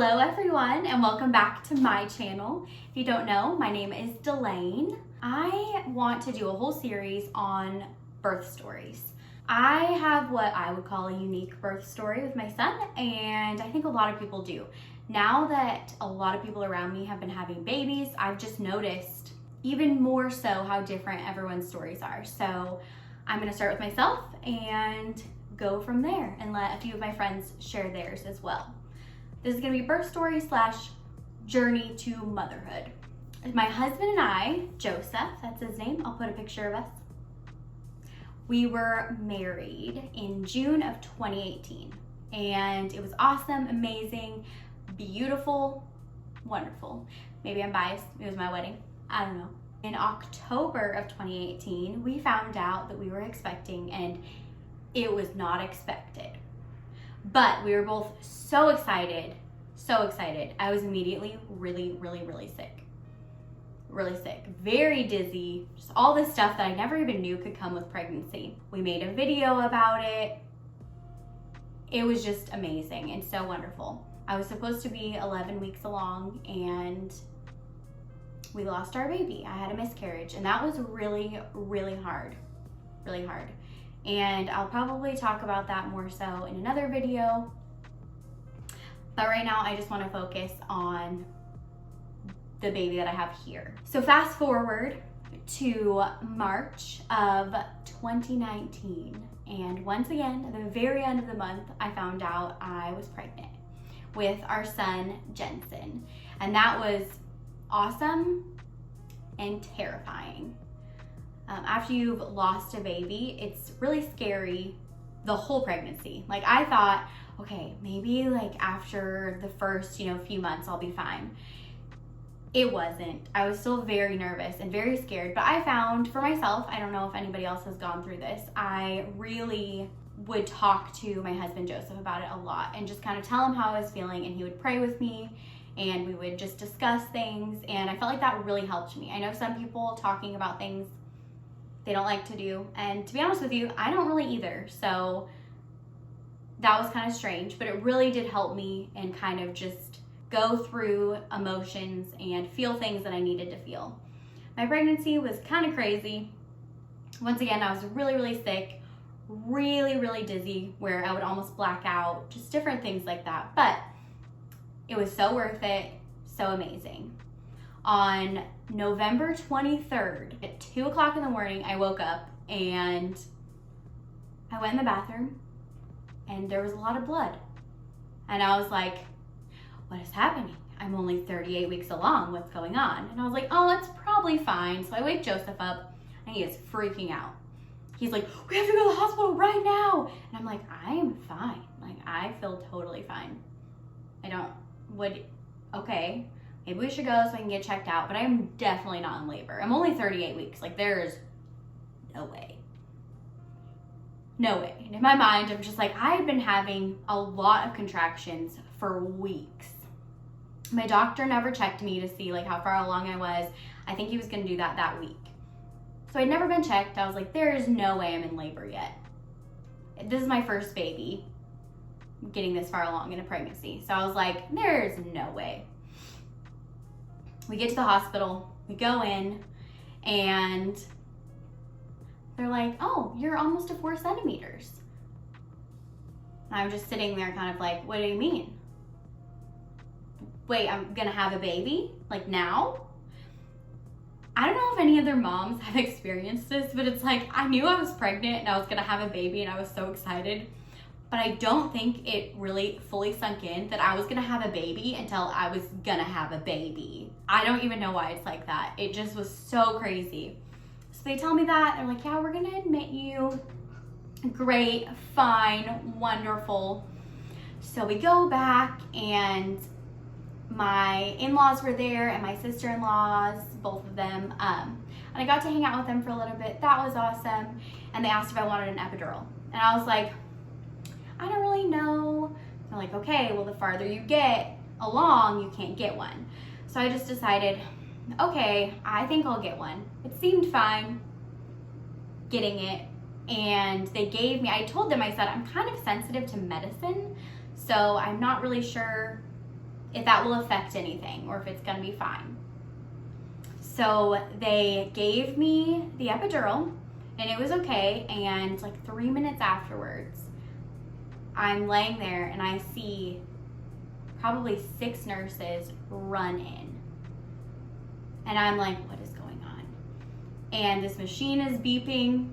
Hello everyone and welcome back to my channel. If you don't know, my name is Delane. I want to do a whole series on birth stories. I have what I would call a unique birth story with my son, and I think a lot of people do. Now that a lot of people around me have been having babies, I've just noticed even more so how different everyone's stories are. So I'm gonna start with myself and go from there and let a few of my friends share theirs as well. This is gonna be birth story / journey to motherhood. My husband and I, Joseph, that's his name, I'll put a picture of us. We were married in June of 2018, and it was awesome, amazing, beautiful, wonderful. Maybe I'm biased, it was my wedding, I don't know. In October of 2018, we found out that we were expecting, and it was not expected. But we were both so excited, so excited. I was immediately really sick. Really sick, very dizzy, just all this stuff that I never even knew could come with pregnancy. We made a video about it. It was just amazing and so wonderful. I was supposed to be 11 weeks along and we lost our baby. I had a miscarriage, and that was really hard, really hard. And I'll probably talk about that more so in another video. But right now I just want to focus on the baby that I have here. So fast forward to March of 2019. And once again, at the very end of the month, I found out I was pregnant with our son, Jensen. And that was awesome and terrifying. After you've lost a baby, it's really scary, the whole pregnancy. Like, I thought, okay, maybe like after the first, few months I'll be fine. It wasn't. I was still very nervous and very scared, but I found for myself, I don't know if anybody else has gone through this, I really would talk to my husband Joseph about it a lot and just kind of tell him how I was feeling, and he would pray with me and we would just discuss things, and I felt like that really helped me. I know some people talking about things they don't like to do, and to be honest with you, I don't really either. So that was kind of strange, but it really did help me and kind of just go through emotions and feel things that I needed to feel. My pregnancy was kind of crazy. Once again, I was really sick, really dizzy, where I would almost black out, just different things like that. But it was so worth it, so amazing. On November 23rd at 2 o'clock in the morning, I woke up and I went in the bathroom and there was a lot of blood. And I was like, what is happening? I'm only 38 weeks along, what's going on? And I was like, oh, that's probably fine. So I wake Joseph up and he is freaking out. He's like, we have to go to the hospital right now. And I'm like, I am fine. Like, I feel totally fine. Okay. Maybe we should go so I can get checked out, but I'm definitely not in labor. I'm only 38 weeks. Like, there's no way. No way. And in my mind, I'm just like, I had been having a lot of contractions for weeks. My doctor never checked me to see like how far along I was. I think he was gonna do that week. So I'd never been checked. I was like, there is no way I'm in labor yet. This is my first baby getting this far along in a pregnancy. So I was like, there's no way. We get to the hospital, we go in, and they're like, oh, you're almost to 4 centimeters. And I'm just sitting there kind of like, what do you mean? Wait, I'm gonna have a baby? Like, now? I don't know if any other moms have experienced this, but it's like, I knew I was pregnant and I was gonna have a baby and I was so excited. But I don't think it really fully sunk in that I was gonna have a baby until I was gonna have a baby. I don't even know why it's like that. It just was so crazy. So they tell me that, they're like, yeah, we're gonna admit you. Great, fine, wonderful. So we go back, and my in-laws were there and my sister-in-laws, both of them. And I got to hang out with them for a little bit. That was awesome. And they asked if I wanted an epidural. And I was like, I don't really know. They're like, okay, well, the farther you get along, you can't get one. So I just decided, okay, I think I'll get one. It seemed fine getting it. And they gave me, I told them, I said, I'm kind of sensitive to medicine. So I'm not really sure if that will affect anything or if it's gonna be fine. So they gave me the epidural and it was okay, and like 3 minutes afterwards, I'm laying there and I see probably 6 nurses run in. And I'm like, what is going on? And this machine is beeping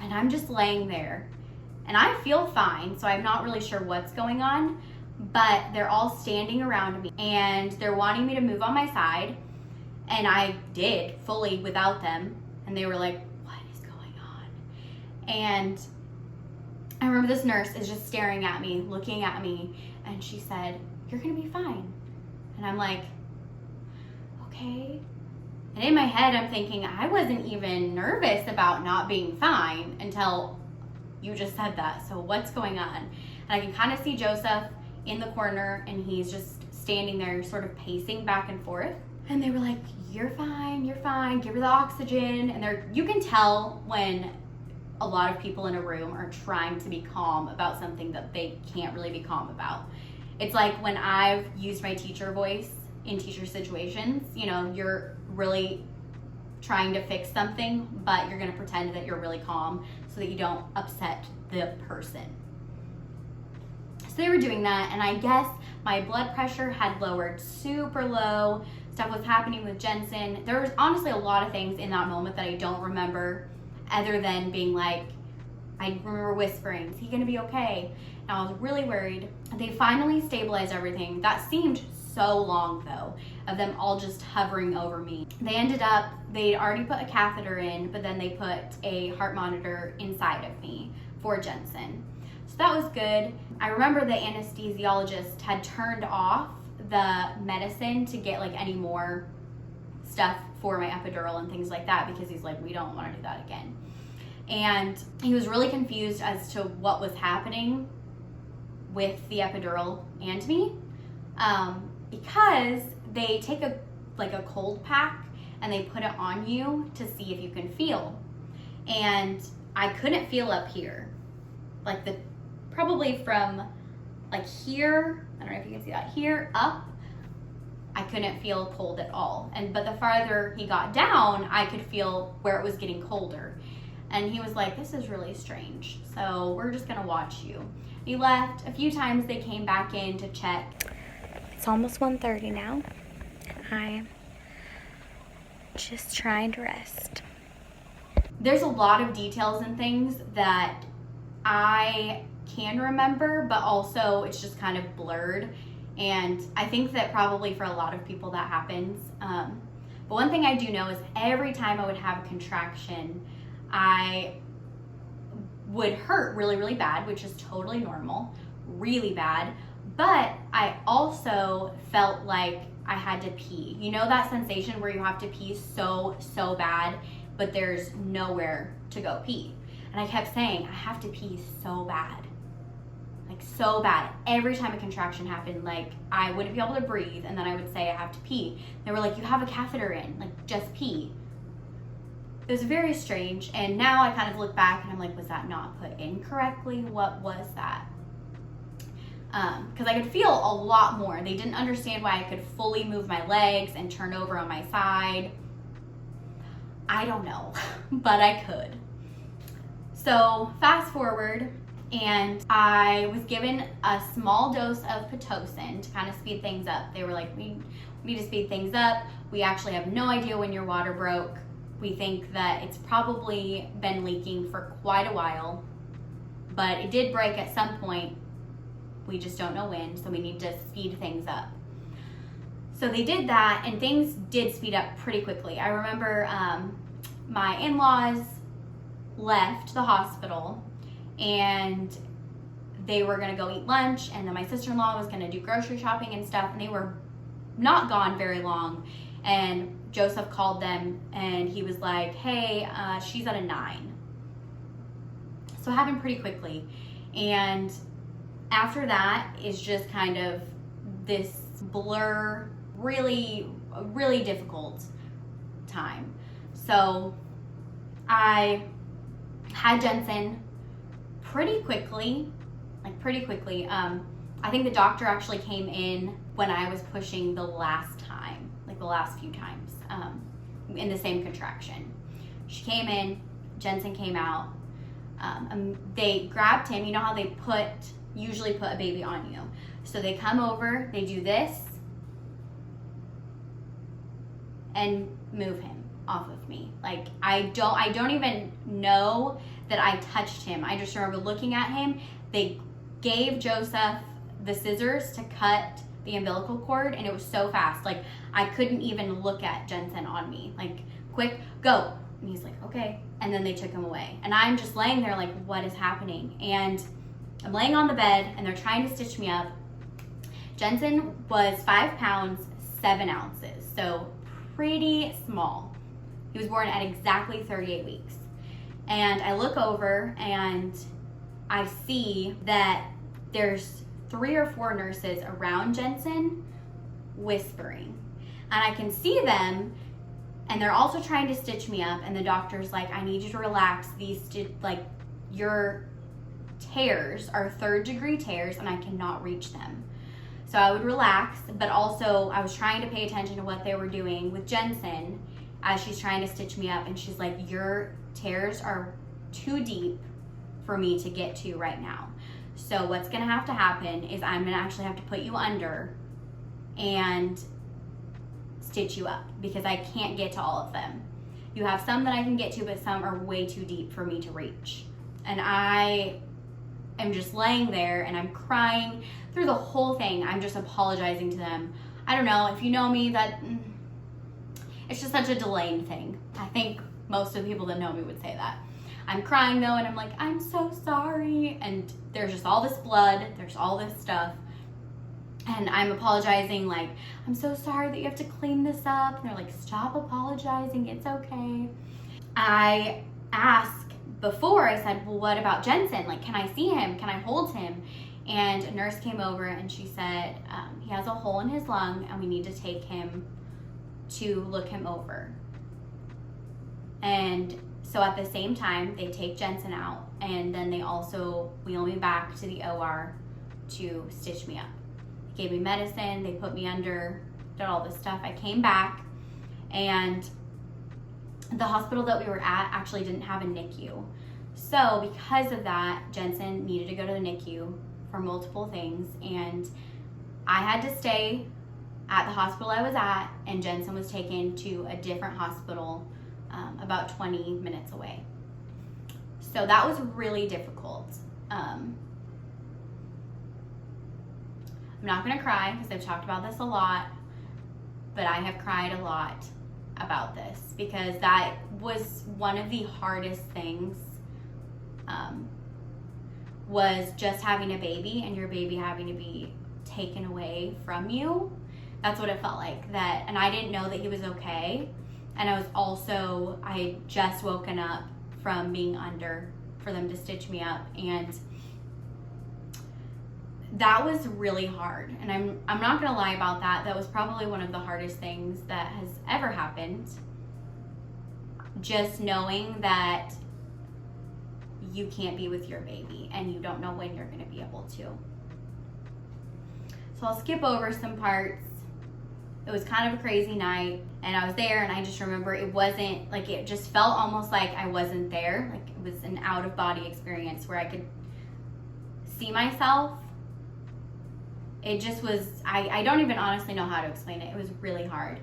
and I'm just laying there. And I feel fine, so I'm not really sure what's going on, but they're all standing around me and they're wanting me to move on my side. And I did fully without them. And they were like, what is going on? And I remember this nurse is just staring at me, looking at me, and she said, you're gonna be fine. And I'm like, okay. And in my head, I'm thinking, I wasn't even nervous about not being fine until you just said that. So what's going on? And I can kind of see Joseph in the corner, and he's just standing there sort of pacing back and forth. And they were like, you're fine, give her the oxygen. And you can tell when a lot of people in a room are trying to be calm about something that they can't really be calm about. It's like when I've used my teacher voice in teacher situations, you know, you're really trying to fix something, but you're gonna pretend that you're really calm so that you don't upset the person. So they were doing that, and I guess my blood pressure had lowered super low. Stuff was happening with Jensen. There was honestly a lot of things in that moment that I don't remember, other than being like, I remember whispering, is he gonna be okay? And I was really worried. They finally stabilized everything. That seemed so long though, of them all just hovering over me. They'd already put a catheter in, but then they put a heart monitor inside of me for Jensen. So that was good. I remember the anesthesiologist had turned off the medicine to get like any more stuff for my epidural and things like that, because he's like, we don't want to do that again. And he was really confused as to what was happening with the epidural and me, because they take a cold pack and they put it on you to see if you can feel. And I couldn't feel up here, probably from like here, I don't know if you can see that, here up, I couldn't feel cold at all. But the farther he got down, I could feel where it was getting colder. And he was like, this is really strange, so we're just gonna watch you. He left. A few times they came back in to check. It's almost 1:30 now. I'm just trying to rest. There's a lot of details and things that I can remember, but also it's just kind of blurred. And I think that probably for a lot of people that happens. But one thing I do know is every time I would have a contraction, I would hurt really, really bad, which is totally normal, really bad. But I also felt like I had to pee. You know that sensation where you have to pee so bad, but there's nowhere to go pee. And I kept saying, I have to pee so bad. Like so bad. Every time a contraction happened, like I wouldn't be able to breathe, and then I would say I have to pee. They were like, you have a catheter in, like just pee. It was very strange, and now I kind of look back and I'm like, was that not put in correctly? What was that? Because I could feel a lot more. They didn't understand why I could fully move my legs and turn over on my side. I don't know, but I could. So fast forward, and I was given a small dose of Pitocin to kind of speed things up. They were like, we need to speed things up. We actually have no idea when your water broke. We think that it's probably been leaking for quite a while, but it did break at some point. We just don't know when, so we need to speed things up. So they did that, and things did speed up pretty quickly. I remember my in-laws left the hospital, and they were gonna go eat lunch, and then my sister-in-law was gonna do grocery shopping and stuff, and they were not gone very long. And Joseph called them, and he was like, hey, she's at a 9. So it happened pretty quickly. And after that is just kind of this blur, really, really difficult time. So I had Jensen pretty quickly. I think the doctor actually came in when I was pushing the last time, like the last few times, in the same contraction. She came in, Jensen came out. They grabbed him. You know how they usually put a baby on you. So they come over, they do this, and move him off of me. Like, I don't even know that I touched him. I just remember looking at him. They gave Joseph the scissors to cut the umbilical cord, and it was so fast. Like, I couldn't even look at Jensen on me. Like, quick, go. And he's like, okay. And then they took him away. And I'm just laying there like, what is happening? And I'm laying on the bed, and they're trying to stitch me up. Jensen was 5 pounds, 7 ounces. So pretty small. He was born at exactly 38 weeks. And I look over, and I see that there's 3 or 4 nurses around Jensen whispering. And I can see them, and they're also trying to stitch me up, and the doctor's like, I need you to relax. Your tears are 3rd-degree tears, and I cannot reach them. So I would relax, but also I was trying to pay attention to what they were doing with Jensen as she's trying to stitch me up, and she's like, your tears are too deep for me to get to right now. So what's gonna have to happen is I'm gonna actually have to put you under and stitch you up because I can't get to all of them. You have some that I can get to, but some are way too deep for me to reach. And I am just laying there, and I'm crying through the whole thing. I'm just apologizing to them. I don't know, if you know me, that it's just such a Delane thing. I think most of the people that know me would say that. I'm crying though, and I'm like, I'm so sorry. And there's just all this blood, there's all this stuff. And I'm apologizing, like, I'm so sorry that you have to clean this up. And they're like, stop apologizing, it's okay. I asked before, I said, well, what about Jensen? Like, can I see him? Can I hold him? And a nurse came over, and she said, he has a hole in his lung, and we need to take him to look him over. And so at the same time, they take Jensen out, and then they also wheel me back to the OR to stitch me up. They gave me medicine, they put me under, did all this stuff. I came back, and the hospital that we were at actually didn't have a NICU. So because of that, Jensen needed to go to the NICU for multiple things, and I had to stay at the hospital I was at, and Jensen was taken to a different hospital about 20 minutes away. So that was really difficult. I'm not gonna cry because I've talked about this a lot, but I have cried a lot about this because that was one of the hardest things, was just having a baby and your baby having to be taken away from you. That's what it felt like. And I didn't know that he was okay. And I had just woken up from being under for them to stitch me up, and that was really hard. And I'm not gonna lie about that. That was probably one of the hardest things that has ever happened. Just knowing that you can't be with your baby and you don't know when you're gonna be able to. So I'll skip over some parts. It was kind of a crazy night, and I was there, and I just remember it wasn't, like, it just felt almost like I wasn't there. Like, it was an out-of-body experience where I could see myself. It just was, I don't even honestly know how to explain it. It was really hard.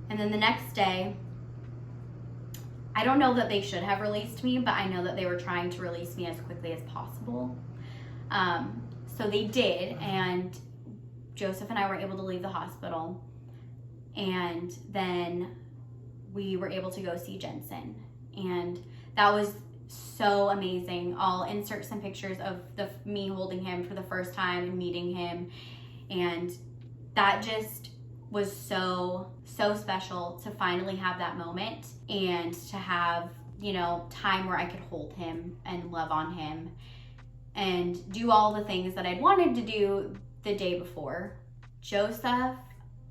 And then the next day, I don't know that they should have released me, but I know that they were trying to release me as quickly as possible. So they did, and Joseph and I were able to leave the hospital, and then we were able to go see Jensen, and that was so amazing. I'll insert some pictures of me holding him for the first time and meeting him, and that just was so special to finally have that moment and to have, time where I could hold him and love on him and do all the things that I'd wanted to do the day before. Joseph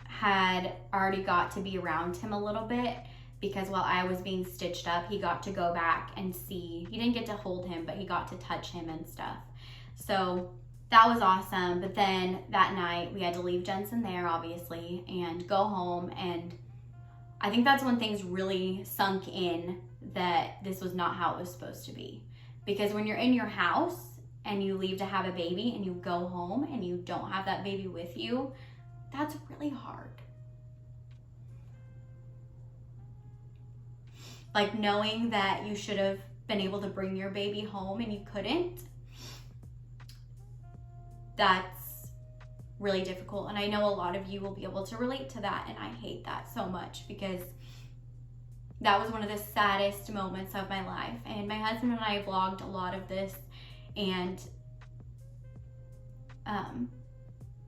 had already got to be around him a little bit because while I was being stitched up, he got to go back and see. He didn't get to hold him, but he got to touch him and stuff. So that was awesome. But then that night we had to leave Jensen there, obviously, and go home. And I think that's when things really sunk in that this was not how it was supposed to be. Because when you're in your house and you leave to have a baby and you go home and you don't have that baby with you, that's really hard. Like knowing that you should have been able to bring your baby home and you couldn't, that's really difficult. And I know a lot of you will be able to relate to that, and I hate that so much because that was one of the saddest moments of my life. And my husband and I vlogged a lot of this, and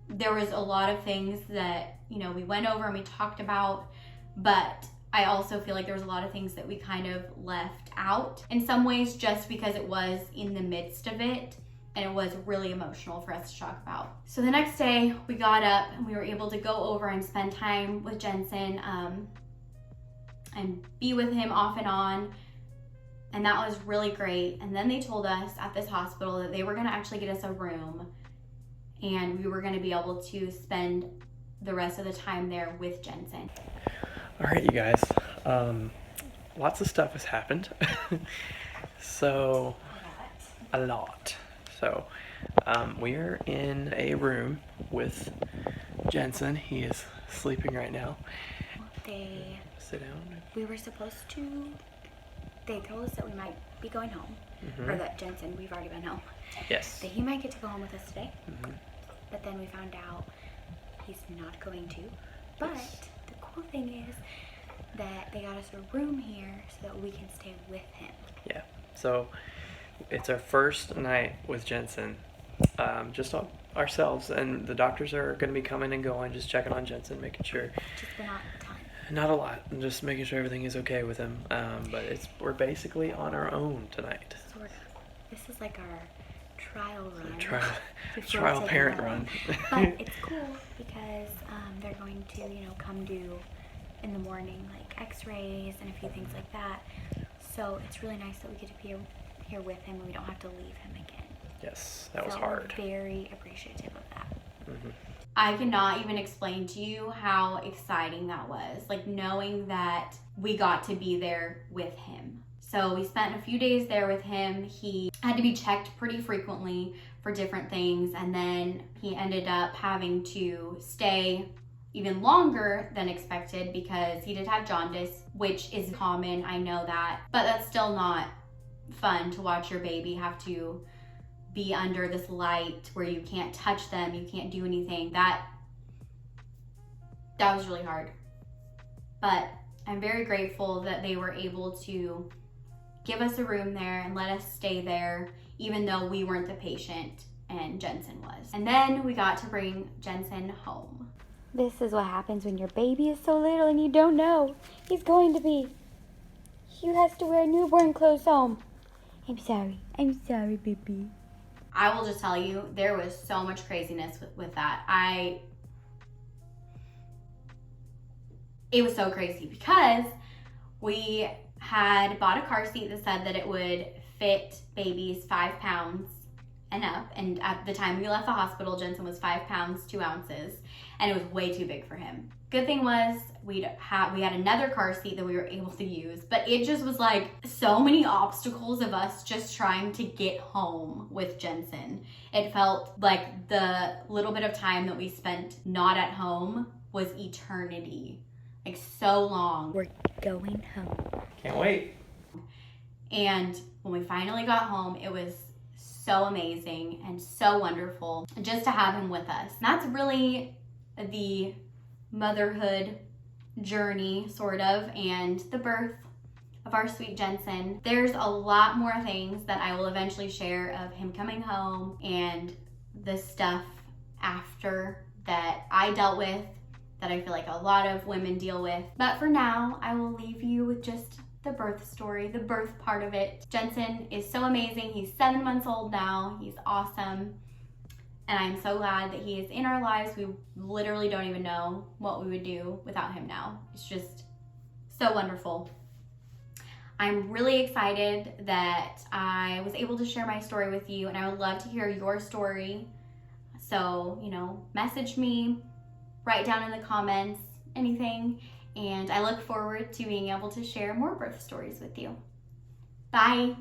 there was a lot of things that, you know, we went over and we talked about, but I also feel like there was a lot of things that we kind of left out in some ways just because it was in the midst of it and it was really emotional for us to talk about. So the next day we got up and we were able to go over and spend time with Jensen and be with him off and on. And that was really great. And then they told us at this hospital that they were gonna actually get us a room and we were gonna be able to spend the rest of the time there with Jensen. All right, you guys, lots of stuff has happened. So, a lot. So, we're in a room with Jensen. He is sleeping right now. Sit down. We were supposed to, they told us that we might be going home, or that Jensen, we've already been home. Yes. That he might get to go home with us today, but then we found out he's not going to. But the cool thing is that they got us a room here so that we can stay with him. Yeah, so it's our first night with Jensen, just ourselves, and the doctors are going to be coming and going, just checking on Jensen, making sure. Just not a ton. Not a lot, just making sure everything is okay with him. But we're basically on our own tonight. Sort of. This is like our trial run. Trial parent run. But it's cool because they're going to, come do in the morning like x-rays and a few things like that. So it's really nice that we get to be here with him and we don't have to leave him again. Yes, that was hard. We're very appreciative of that. I cannot even explain to you how exciting that was, like knowing that we got to be there with him. So we spent a few days there with him. He had to be checked pretty frequently for different things, and then he ended up having to stay even longer than expected because he did have jaundice, which is common, I know that, but that's still not fun to watch your baby have to be under this light where you can't touch them, you can't do anything. That was really hard. But I'm very grateful that they were able to give us a room there and let us stay there, even though we weren't the patient and Jensen was. And then we got to bring Jensen home. This is what happens when your baby is so little and you don't know he's going to be. You have to wear newborn clothes home. I'm sorry, baby. I will just tell you, there was so much craziness with that. It was so crazy because we had bought a car seat that said that it would fit babies 5 pounds and up. And at the time we left the hospital, Jensen was 5 pounds, 2 ounces, and it was way too big for him. Good thing was we had another car seat that we were able to use, but it just was like so many obstacles of us just trying to get home with Jensen. It felt like the little bit of time that we spent not at home was eternity, like so long. We're going home. Can't wait. And when we finally got home, it was so amazing and so wonderful just to have him with us. And that's really the motherhood journey, sort of, and the birth of our sweet Jensen. There's a lot more things that I will eventually share of him coming home and the stuff after that I dealt with that I feel like a lot of women deal with. But for now, I will leave you with just the birth story, the birth part of it. Jensen is so amazing. He's 7 months old now. He's awesome. And I'm so glad that he is in our lives. We literally don't even know what we would do without him now. It's just so wonderful. I'm really excited that I was able to share my story with you, and I would love to hear your story So, message me, write down in the comments, anything, and I look forward to being able to share more birth stories with you. Bye.